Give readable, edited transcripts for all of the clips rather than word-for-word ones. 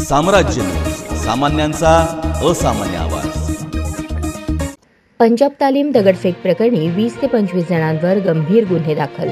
साम्राज्य सामान्यांचा असामान्य आवाज। पंजाब तालीम दगडफेक प्रकरणी 20 ते 25 जणांवर गंभीर गुन्हे दाखल।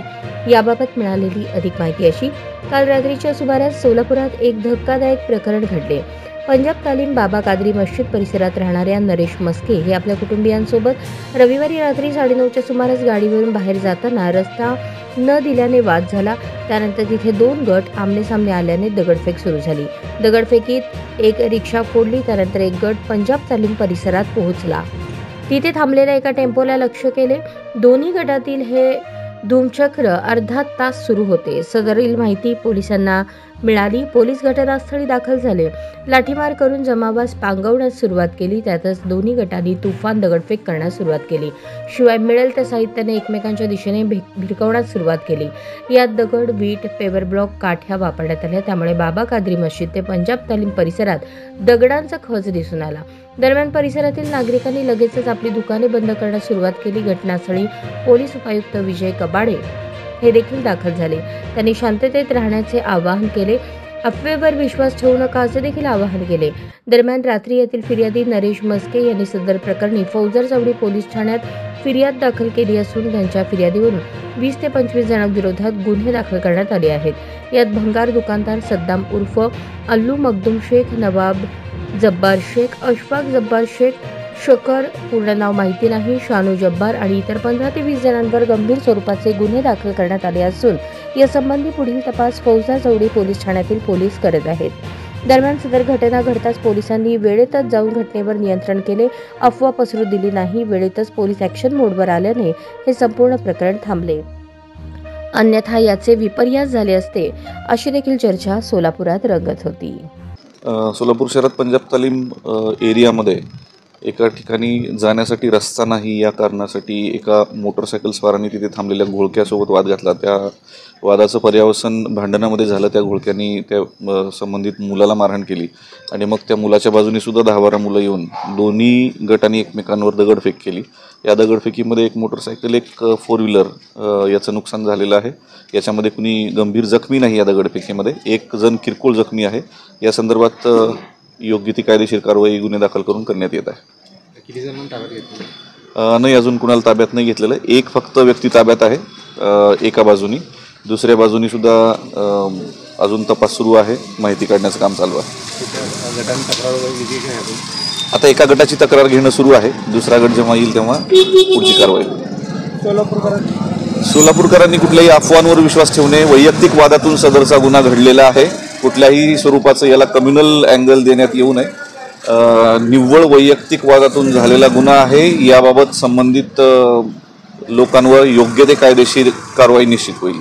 याबाबत मिळालेली अधिक माहिती अशी, काल रात्रीच्या सुमारास सोलापुरात एक धक्कादायक प्रकरण घडले। पंजाब तालीम बाबा कादरी मस्जिद परिसरात राहणाऱ्या नरेश मस्के हे आपल्या कुटुंबियांसोबत रविवारी रात्री 9:30च्या सुमारास गाडीवरून बाहेर जाताना रस्ता न दिल्याने वाद झाला। त्यानंतर तिथे 2 गट आमनेसामने आल्याने दगडफेक सुरू झाली। दगडफेकीत एक रिक्षा फोडली। त्यानंतर एक गट पंजाब तालीम परिसरात पोहोचला। तिथे थांबलेल्या एका टेम्पोला लक्ष्य केले। दोन्ही गटातील हे धूमचक्र अर्धा तास सुरू होते। सदरील माहिती पोलिसांना मिळाली। पोलीस घटनास्थळी दाखल झाले। लाठीमार करून जमावास पांगवण्यास सुरुवात केली। त्यातच दोन्ही गटांनी तुफान दगडफेक करण्यास सुरुवात केली। शिवाय मिळेल त्या साहित्याने एकमेकांच्या दिशेने भिरकवण्यास सुरुवात केली। यात दगड, वीट, पेवर ब्लॉक, काठ्या वापरण्यात आल्या। त्यामुळे बाबा कादरी मस्जिद ते पंजाब तालीम परिसरात दगडांचा खच दिसून आला। दरम्यान परिसरातील नागरिकांनी लगेचच आपली दुकाने बंद करण्यास सुरुवात केली। घटनास्थळी पोलीस उपायुक्त विजय कबाडे हे देखील दाखल झाले। त्यांनी शांततेत राहण्याचे आवाहन केले। अफवेवर विश्वास ठेवू नका असे देखील आवाहन केले। दरम्यान रात्री येथील फिर्यादी नरेश मस्के यांनी सदर प्रकरणी फौजदार चौडी पोलीस ठाण्यात फिर्याद दाखल केली असून त्यांच्या फिर्यादीवरून 20 ते 25 जणांविरोधात गुन्हे दाखल करण्यात आले आहेत। यात भंगार दुकानदार सद्दाम उर्फ अल्लू मखदूम शेख, नवाब जब्बार शेख, अशफाक जब्बार शेख, शकर पूर्ण नाव माहिती नाही, शानू जब्बार आणि इतर 15 ते 20 जणांवर गंभीर स्वरूपाचे गुन्हे दाखल करण्यात आले असून यासंबंधी पुढील तपास फौजदार चौडी पोलीस ठाण्यातील पोलीस करत आहेत। दरम्यान सदर घटना घडताच पोलिसांनी वेळेतच जाऊन घटनेवर नियंत्रण केले। अफवा पसरू दिली नाही। वेळेतच पोलीस ॲक्शन मोडवर आल्याने हे संपूर्ण प्रकरण थांबले। अन्यथा याचे विपर्यास झाले असते अशी देखील चर्चा सोलापुरात रंगत होती। सोलापूर शहरात पंजाब तालीम एरियामध्ये एका ठिकाणी जाण्यासाठी रस्ता नाही या कारणासाठी एका मोटरसायकल स्वारांनी तिथे थांबलेल्या घोळक्यासोबत वाद घातला। त्या वादाचं पर्यावसन भांडणामध्ये झालं। त्या घोळक्यांनी त्या संबंधित मुलाला मारहाण केली आणि मग त्या मुलाच्या बाजूने सुद्धा 10-12 मुलं येऊन दोन्ही गटांनी एकमेकांवर दगडफेक केली। या दगडफेकीमध्ये एक मोटरसायकल, एक 4 व्हीलर याचं नुकसान झालेलं आहे। याच्यामध्ये कुणी गंभीर जखमी नाही। या दगडफेकीमध्ये एक जण किरकोळ जखमी आहे। या संदर्भात योग्य ती कायदेशीर कारवाई गुन्हे दाखल करून करण्यात येत आहे। किती जणांना ताब्यात घेतलं? नाही, अजून कुणाला ताब्यात नाही घेतलेलं आहे। एक फक्त व्यक्ती ताब्यात आहे एका बाजूनी। दुसऱ्या बाजूनी सुद्धा अजून तपास सुरू आहे। माहिती काढण्याचं काम चालू आहे। आता एका गटाची तक्रार घेणं सुरू आहे। दुसरा गट जेव्हा येईल तेव्हा पुढची कारवाई होईल। सोलापूरकरांनी कुठल्याही अफवांवर विश्वास ठेवणे, वैयक्तिक वादातून सदरचा गुन्हा घडलेला आहे। कुठल्याही स्वरूपाचं याला कम्युनल अँगल देण्यात येऊ नये। निव्वळ वैयक्तिक वादातून झालेला गुन्हा आहे। याबाबत संबंधित लोकांवर योग्य ते कायदेशीर कारवाई निश्चित होईल।